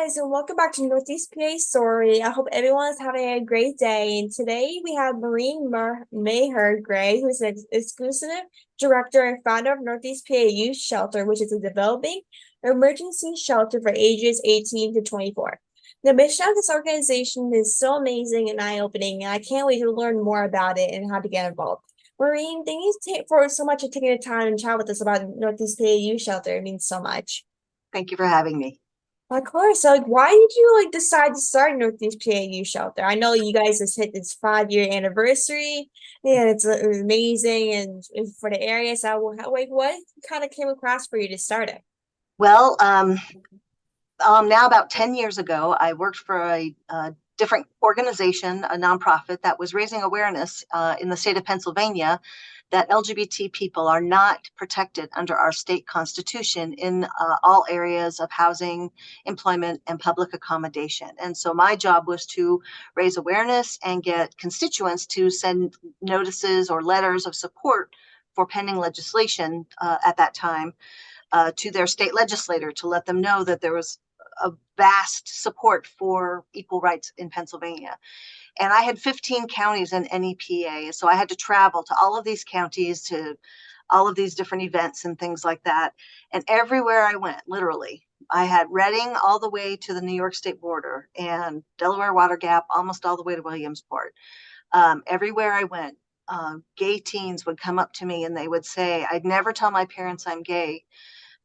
guys, and welcome back to Northeast PA Story. I hope everyone is having a great day. And today we have Maher-Gray, who is an exclusive director and founder of Northeast PA Youth Shelter, which is a developing emergency shelter for ages 18 to 24. The mission of this organization is so amazing and eye-opening, and I can't wait to learn more about it and how to get involved. Maureen, thank you for so much for taking the time and chat with us about Northeast PA Youth Shelter. It means so much. Thank you for having me. Of course. So, like, why did you decide to start Northeast PAU Shelter? I know you guys just hit this 5-year anniversary, and it's amazing and for the area. So, what kind of came across for you to start it? Well, now about 10 years ago, I worked for a different organization, a nonprofit that was raising awareness in the state of Pennsylvania that LGBT people are not protected under our state constitution in all areas of housing, employment, and public accommodation. And so my job was to raise awareness and get constituents to send notices or letters of support for pending legislation at that time to their state legislator to let them know that there was a vast support for equal rights in Pennsylvania. And I had 15 counties in NEPA. So I had to travel to all of these counties, to all of these different events and things like that. And everywhere I went, literally, I had Reading all the way to the New York state border and Delaware Water Gap almost all the way to Williamsport. Everywhere I went, gay teens would come up to me and they would say, I'd never tell my parents I'm gay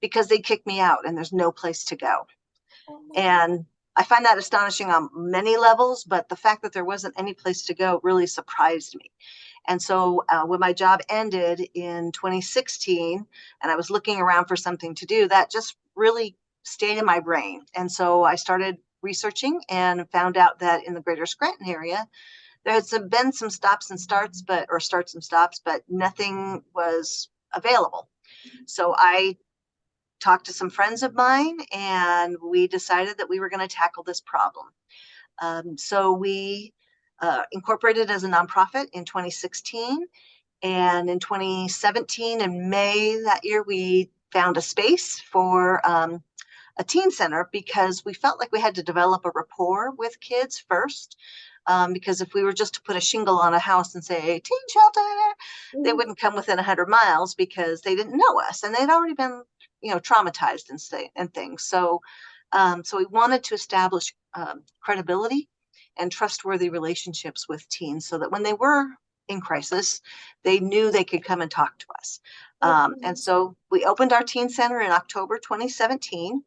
because they'd kick me out and there's no place to go. And I find that astonishing on many levels, but the fact that there wasn't any place to go really surprised me. And so when my job ended in 2016 and I was looking around for something to do, that just really stayed in my brain. And so I started researching and found out that in the greater Scranton area, there had been some stops and starts, but nothing was available. So I talked to some friends of mine and we decided that we were going to tackle this problem. So we incorporated as a nonprofit in 2016. And in 2017, in May that year, we found a space for a teen center because we felt like we had to develop a rapport with kids first. Because if we were just to put a shingle on a house and say teen shelter, they wouldn't come within 100 miles because they didn't know us and they'd already been, traumatized and things. So we wanted to establish credibility and trustworthy relationships with teens so that when they were in crisis, they knew they could come and talk to us. And so we opened our teen center in October 2017.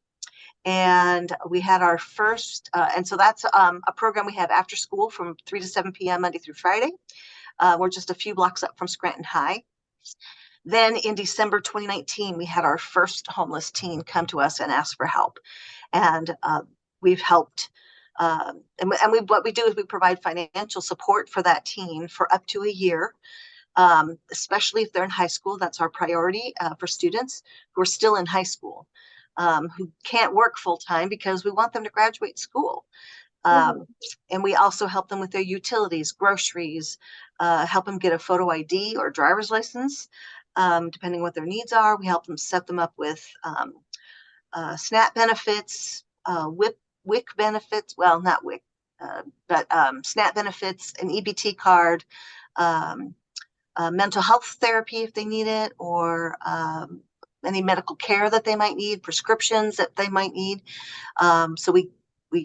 And we had our first, and so that's a program we have after school from 3 to 7 p.m. Monday through Friday. We're just a few blocks up from Scranton High. Then in December 2019, we had our first homeless teen come to us and ask for help. And we've helped, what we do is we provide financial support for that teen for up to a year. Especially if they're in high school. That's our priority for students who are still in high school. Who can't work full time because we want them to graduate school. And we also help them with their utilities, groceries, help them get a photo ID or driver's license, depending what their needs are. We help them set them up with SNAP benefits, WIC benefits, well, not WIC, but SNAP benefits, an EBT card, mental health therapy if they need it, or any medical care that they might need, prescriptions that they might need. So we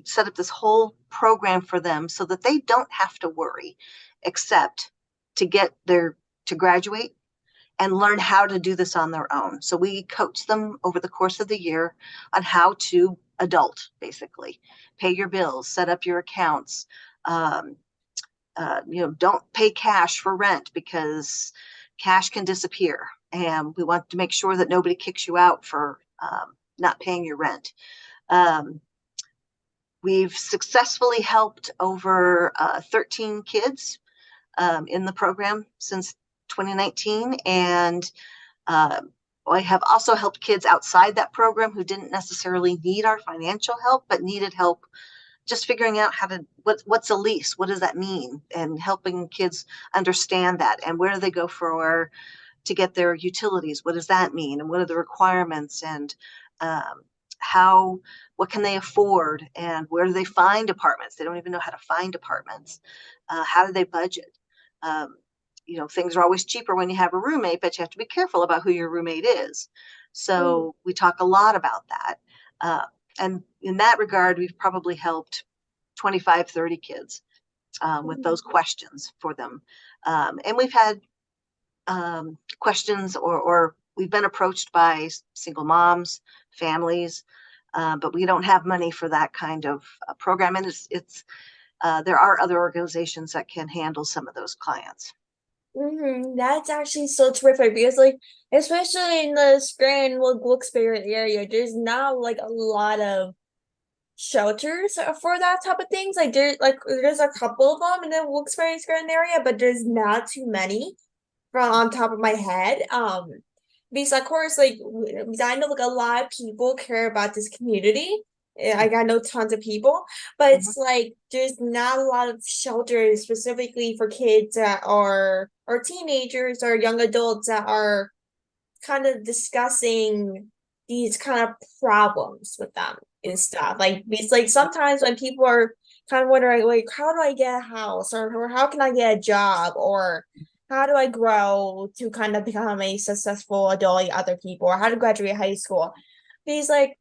set up this whole program for them so that they don't have to worry, except to graduate and learn how to do this on their own. So we coach them over the course of the year on how to adult, basically, pay your bills, set up your accounts. Don't pay cash for rent because cash can disappear. And we want to make sure that nobody kicks you out for not paying your rent. We've successfully helped over 13 kids in the program since 2019. And I have also helped kids outside that program who didn't necessarily need our financial help, but needed help just figuring out what's a lease, what does that mean, and helping kids understand that, and where do they go to get their utilities, what does that mean, and what are the requirements, and what can they afford, and where do they find apartments? They don't even know how to find apartments. How do they budget? Um, things are always cheaper when you have a roommate, but you have to be careful about who your roommate is. Mm, So we talk a lot about that. Uh, and in that regard, we've probably helped 25, 30 kids with mm, those questions for them. And we've had questions, or we've been approached by single moms, families, but we don't have money for that kind of program. And there are other organizations that can handle some of those clients. That's actually so terrific because like especially in the Scranton Wilkes-Barre area, there's not like a lot of shelters for that type of things. There's a couple of them in the Wilkes-Barre Scranton area, but there's not too many from on top of my head. Because of course, because I know like a lot of people care about this community. Like I know tons of people, but Mhm. it's like there's not a lot of shelters specifically for kids that are or teenagers or young adults that are kind of discussing these kind of problems with them and stuff. Like because like sometimes when people are kind of wondering like how do I get a house or how can I get a job or how do I grow to kind of become a successful adult like other people or how to graduate high school. Because like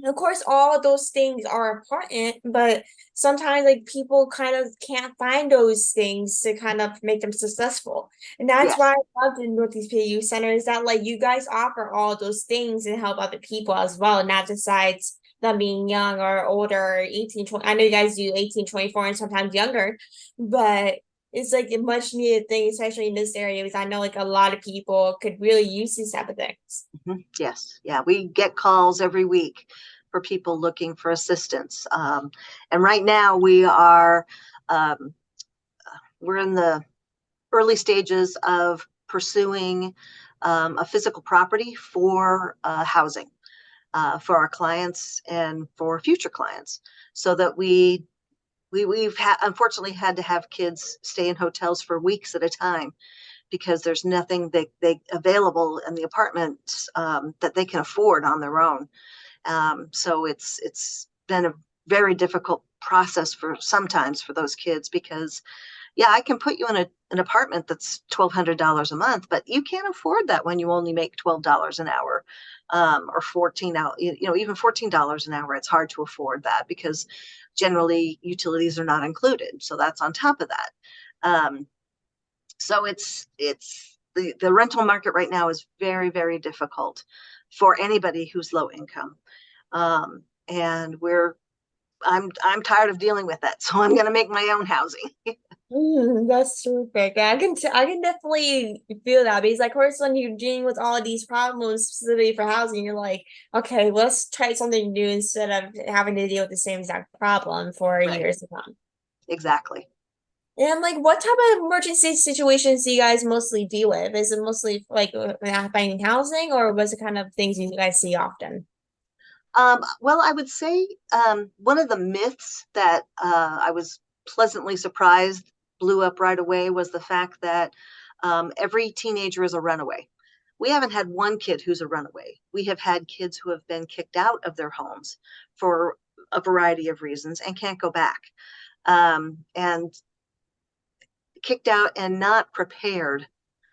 of course, all of those things are important, but sometimes like people kind of can't find those things to kind of make them successful. And that's why Yes. I love the Northeast PAU Center is that like you guys offer all those things and help other people as well, not just sides them being young or older, 18, 20. I know you guys do 18, 24, and sometimes younger, but it's like a much needed thing, especially in this area, because I know like a lot of people could really use these type of things. Yes. Yeah. We get calls every week for people looking for assistance. And right now um, we're in the early stages of pursuing a physical property for housing for our clients and for future clients, so that we've unfortunately had to have kids stay in hotels for weeks at a time because there's nothing they available in the apartments that they can afford on their own. So it's been a very difficult process for sometimes for those kids, because yeah, I can put you in an apartment that's $1,200 a month, but you can't afford that when you only make $12 an hour, or 14 out, even $14 an hour. It's hard to afford that because generally utilities are not included. So that's on top of that. Um, so it's the rental market right now is very, very difficult for anybody who's low income. And I'm tired of dealing with that. So I'm going to make my own housing. That's terrific. I can definitely feel that because like of course when you're dealing with all of these problems specifically for housing, you're like, okay, let's try something new instead of having to deal with the same exact problem for Right. years to come. Exactly. And like what type of emergency situations do you guys mostly deal with? Is it mostly like finding housing or was it kind of things you guys see often? Well, I would say one of the myths that I was pleasantly surprised blew up right away was the fact that every teenager is a runaway. We haven't had one kid who's a runaway. We have had kids who have been kicked out of their homes for a variety of reasons and can't go back. And kicked out and not prepared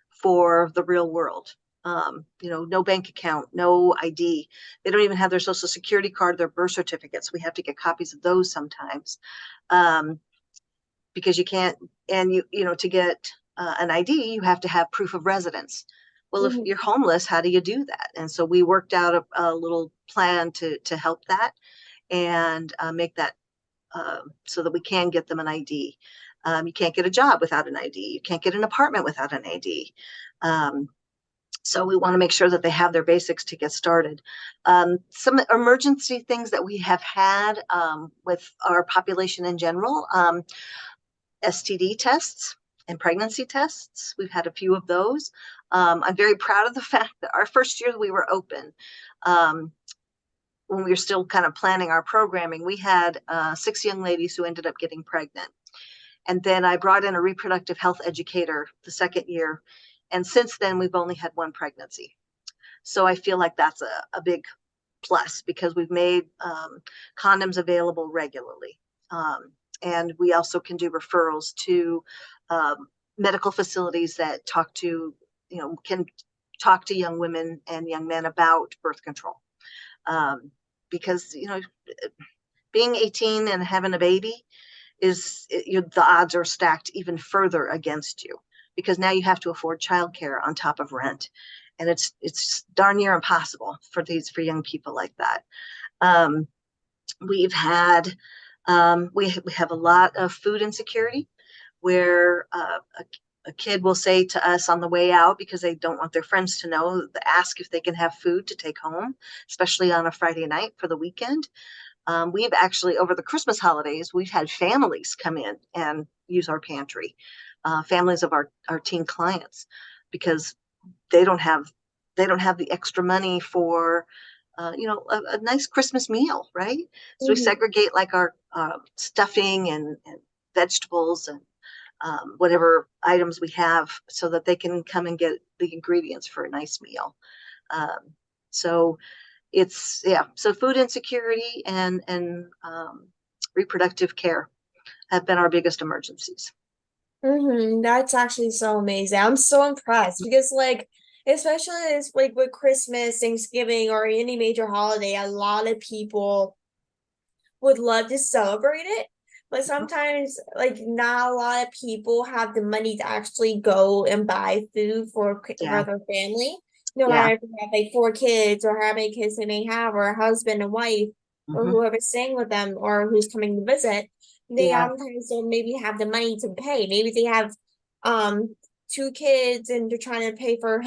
for the real world. No bank account, no ID. They don't even have their social security card, their birth certificates. We have to get copies of those sometimes, um, because you can't. And to get an ID, you have to have proof of residence. Well, if Mhm. you're homeless, how do you do that? And so we worked out a little plan to help that and make that so that we can get them an ID. You can't get a job without an ID. You can't get an apartment without an ID. Um, so we want to make sure that they have their basics to get started. Some emergency things that we have had with our population in general, STD tests and pregnancy tests. We've had a few of those. I'm very proud of the fact that our first year we were open, um, when we were still kind of planning our programming, we had 6 young ladies who ended up getting pregnant. And then I brought in a reproductive health educator the second year. And since then, we've only had one pregnancy. So I feel like that's a big plus because we've made condoms available regularly. And we also can do referrals to medical facilities that can talk to young women and young men about birth control. Because, being 18 and having a baby the odds are stacked even further against you because now you have to afford childcare on top of rent. And it's darn near impossible for young people like that. We've had we have a lot of food insecurity where a kid will say to us on the way out because they don't want their friends to know, ask if they can have food to take home, especially on a Friday night for the weekend. We've actually, over the Christmas holidays, we've had families come in and use our pantry, families of our teen clients, because they don't have the extra money for a nice Christmas meal, right? So we segregate like our stuffing and vegetables and whatever items we have so that they can come and get the ingredients for a nice meal. So so food insecurity and reproductive care have been our biggest emergencies. That's actually so amazing. I'm so impressed because especially it's like with Christmas, Thanksgiving, or any major holiday, a lot of people would love to celebrate it, but sometimes not a lot of people have the money to actually go and buy food for Yeah, their family. No yeah. matter if they have like 4 kids or how many kids they may have, or a husband and wife, or Hmm. whoever's staying with them or who's coming to visit, they Yeah. sometimes don't maybe have the money to pay. Maybe they have um 2 kids and they're trying to pay for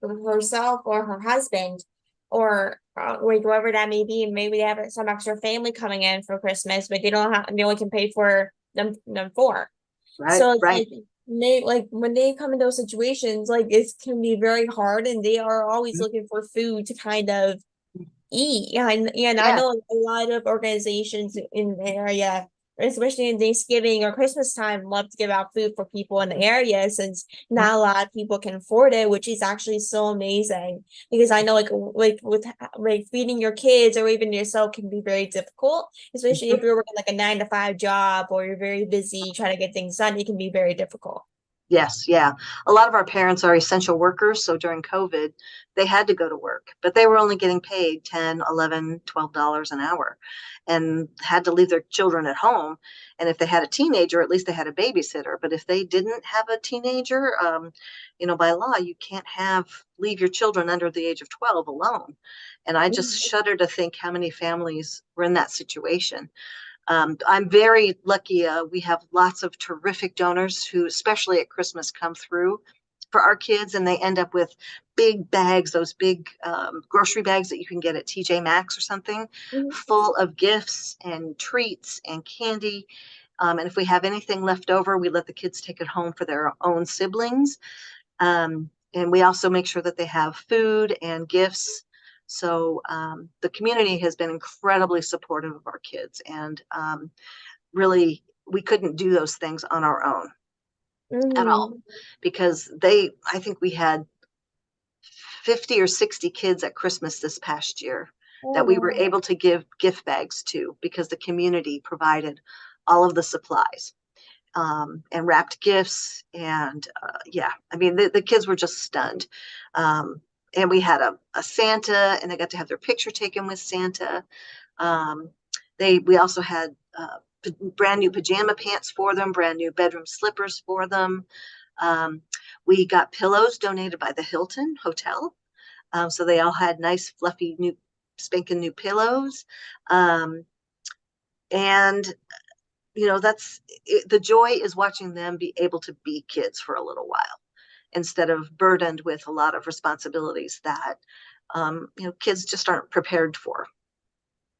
herself or her husband or like whoever that may be, and maybe they have some extra family coming in for Christmas, but they only can pay for them four. Right, So it's right. like when they come in those situations, like it can be very hard, and they are always Mhm. looking for food to kind of eat. Yeah, and I Yeah. know a lot of organizations in the area, especially in Thanksgiving or Christmas time, love to give out food for people in the area since not a lot of people can afford it, which is actually so amazing. Because I know with feeding your kids or even yourself can be very difficult, especially Mhm. if you're working like a 9 to 5 job or you're very busy trying to get things done, it can be very difficult. Yes, yeah. A lot of our parents are essential workers, so during COVID, they had to go to work, but they were only getting paid 10, 11, $12 an hour and had to leave their children at home. And if they had a teenager, at least they had a babysitter. But if they didn't have a teenager, by law, you can't leave your children under the age of 12 alone. And I just Mhm. shudder to think how many families were in that situation. I'm very lucky. We have lots of terrific donors who, especially at Christmas, come through for our kids, and they end up with big bags, those big grocery bags that you can get at TJ Maxx or something, Mhm. full of gifts and treats and candy. And if we have anything left over, we let the kids take it home for their own siblings. And we also make sure that they have food and gifts. So the community has been incredibly supportive of our kids, and really, we couldn't do those things on our own at all Mhm. because I think we had 50 or 60 kids at Christmas this past year Oh that we were wow. able to give gift bags to because the community provided all of the supplies and wrapped gifts. And yeah, I mean, the kids were just stunned. Um, and we had a Santa, and they got to have their picture taken with Santa. Um, we also had brand new pajama pants for them, brand new bedroom slippers for them. Um, we got pillows donated by the Hilton Hotel. So they all had nice, fluffy, new, spanking new pillows. Um, and the joy is watching them be able to be kids for a little while instead of burdened with a lot of responsibilities that kids just aren't prepared for.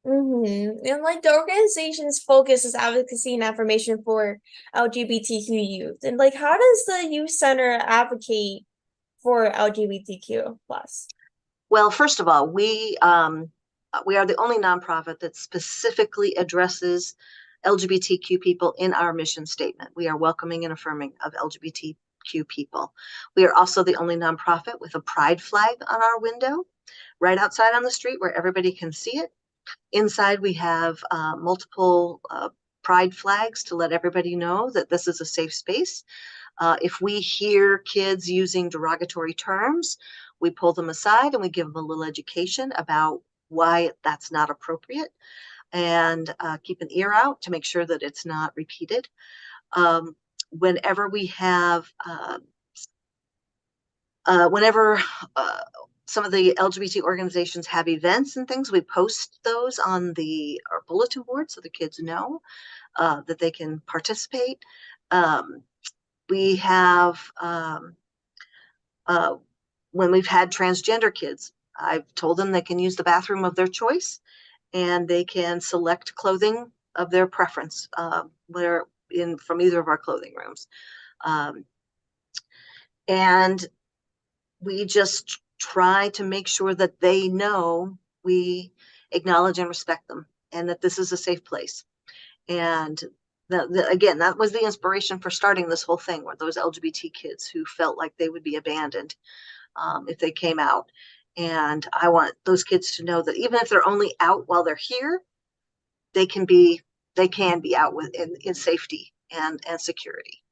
And like the organization's focus is advocacy and affirmation for LGBTQ youth. And like how does the youth center advocate for LGBTQ plus? Well, first of all, we are the only nonprofit that specifically addresses LGBTQ people in our mission statement. We are welcoming and affirming of LGBTQ people. We are also the only nonprofit with a pride flag on our window. right outside on the street where everybody can see it. Inside, we have multiple pride flags to let everybody know that this is a safe space. If we hear kids using derogatory terms, we pull them aside and we give them a little education about why that's not appropriate, and keep an ear out to make sure that it's not repeated. Whenever we have, whenever some of the LGBT organizations have events and things, we post those on our bulletin board so the kids know that they can participate. We have, when we've had transgender kids, I've told them they can use the bathroom of their choice and they can select clothing of their preference from either of our clothing rooms. And we just try to make sure that they know we acknowledge and respect them and that this is a safe place. And again, that was the inspiration for starting this whole thing, were those LGBT kids who felt like they would be abandoned if they came out. And I want those kids to know that even if they're only out while they're here, they can be out in safety and security.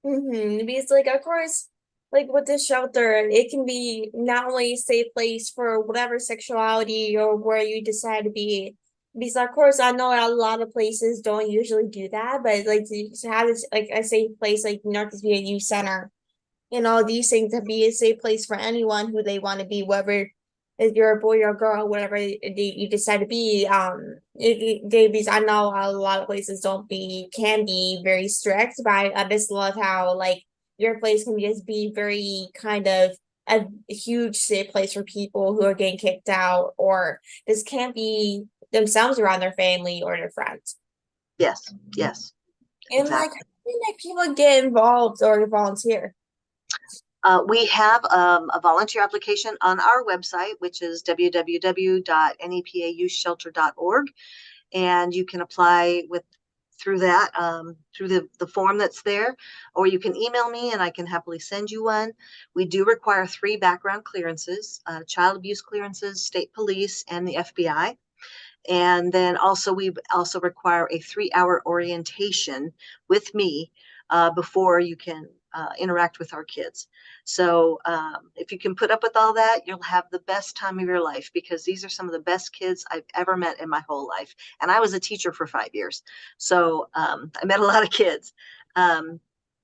Because like of course, like with this shelter, it can be not only a safe place for whatever sexuality or where you decide to be. Because of course, I know a lot of places don't usually do that, but like to have this like a safe place like Northeast PA Youth Center and all these things to be a safe place for anyone who they want to be, whether if you're a boy or a girl, whatever you decide to be. Because I know a lot of places can be very strict, but I just love how like your place can just be very kind of a huge safe place for people who are getting kicked out or just can't be themselves around their family or their friends. Yes, yes, And like, exactly. how do like people get involved or volunteer? We have a volunteer application on our website, which is www.nepausshelter.org, and you can apply through that, through the form that's there, or you can email me and I can happily send you one. We do require 3 background clearances, child abuse clearances, state police, and the FBI. And then we also require a 3-hour orientation with me before you can interact with our kids. So if you can put up with all that, you'll have the best time of your life, because these are some of the best kids I've ever met in my whole life. And I was a teacher for 5 years. So I met a lot of kids.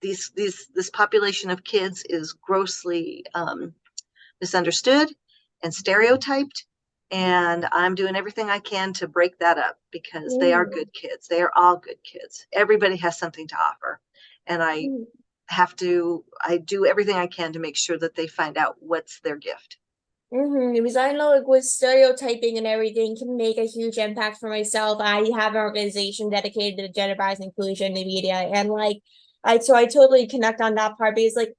This population of kids is grossly misunderstood and stereotyped. And I'm doing everything I can to break that up, because they are good kids. They are all good kids. Everybody has something to offer. And I do everything I can to make sure that they find out what's their gift. Because I know like with stereotyping and everything can make a huge impact for myself. I have an organization dedicated to gender bias inclusion in the media, and like I totally connect on that part because like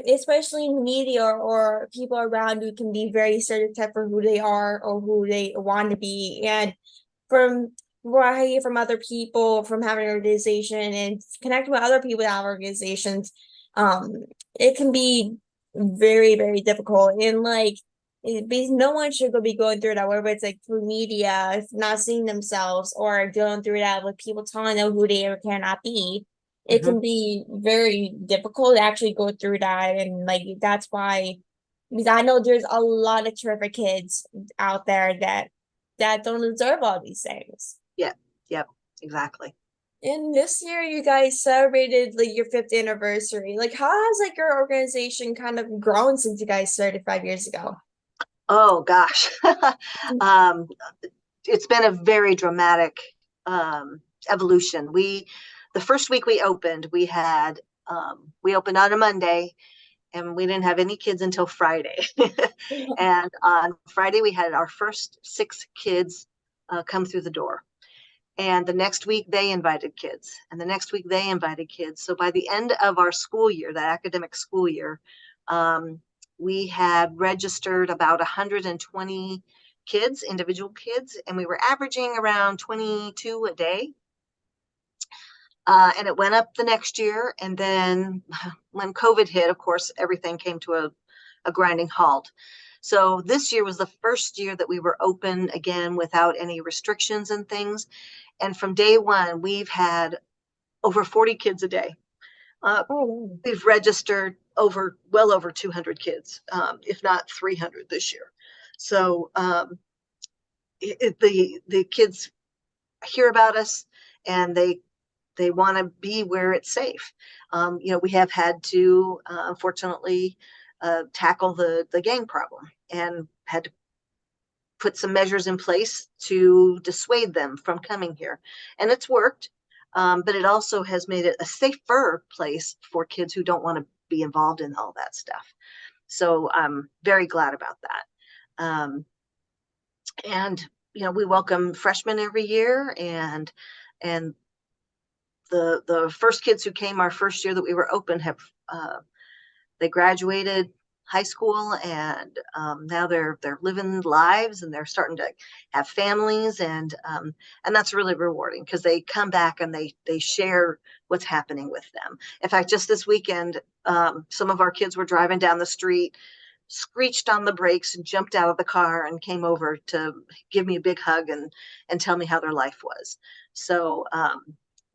especially in the media or people around who can be very stereotyped for who they are or who they want to be. And from what I hear from other people from having an organization and connecting with other people that have organizations, it can be very, very difficult. And like because no one should be going through that, whether it's like through media, if not seeing themselves, or going through that with people telling them who they cannot be. It Mm-hmm. can be very difficult to actually go through that. And like that's why, because I know there's a lot of terrific kids out there that don't deserve all these things. Yeah, yep, exactly. And this year you guys celebrated like your 5th anniversary. Like how has like your organization kind of grown since you guys started 5 years ago? Oh gosh. um, it's been a very dramatic evolution. The first week we opened, we opened on a Monday, and we didn't have any kids until Friday. And on Friday, we had our first 6 kids come through the door. And the next week, they invited kids. And the next week, they invited kids. So by the end of our school year, that academic school year, um, we had registered about 120 kids, individual kids, and we were averaging around 22 a day. And it went up the next year. And then when COVID hit, of course, everything came to a grinding halt. So this year was the first year that we were open again without any restrictions and things. And from day one, we've had over 40 kids a day. Oh, wow. We've registered well over 200 kids, if not 300 this year. So the kids hear about us, and they want to be where it's safe. We have had to unfortunately tackle the gang problem, and had to put some measures in place to dissuade them from coming here, and it's worked. But it also has made it a safer place for kids who don't want to be involved in all that stuff. So I'm very glad about that. And we welcome freshmen every year, and the first kids who came our first year that we were open have they graduated high school, and now they're living lives, and they're starting to have families, and that's really rewarding, because they come back and they share what's happening with them. In fact, just this weekend, some of our kids were driving down the street, screeched on the brakes, and jumped out of the car and came over to give me a big hug and tell me how their life was. So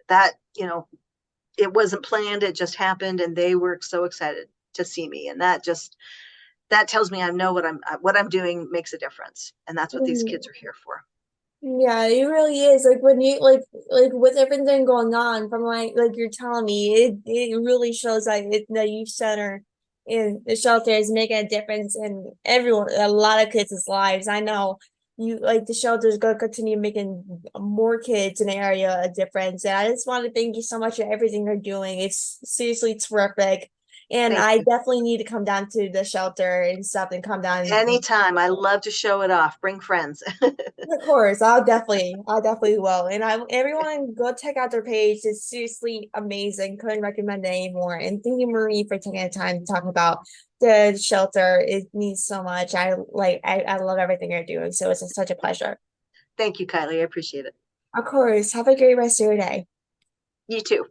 that, it wasn't planned, it just happened, and they were so excited to see me, and that tells me I know what I'm doing makes a difference, and that's what these kids are here for. Yeah, it really is. Like when you like with everything going on from like you're telling me, it really shows that the youth center in the shelter is making a difference in a lot of kids' lives. I know you like the shelter is gonna continue making more kids in the area a difference. And I just want to thank you so much for everything you're doing. It's seriously terrific. And Thank I you. definitely need to come down to the shelter and stuff and come down. Anytime. I love to show it off. Bring friends. Of course, I definitely will. And everyone go check out their page. It's seriously amazing. Couldn't recommend it anymore. And thank you, Marie, for taking the time to talk about the shelter. It means so much. I love everything you're doing. So it's such a pleasure. Thank you, Kylie. I appreciate it. Of course. Have a great rest of your day. You too.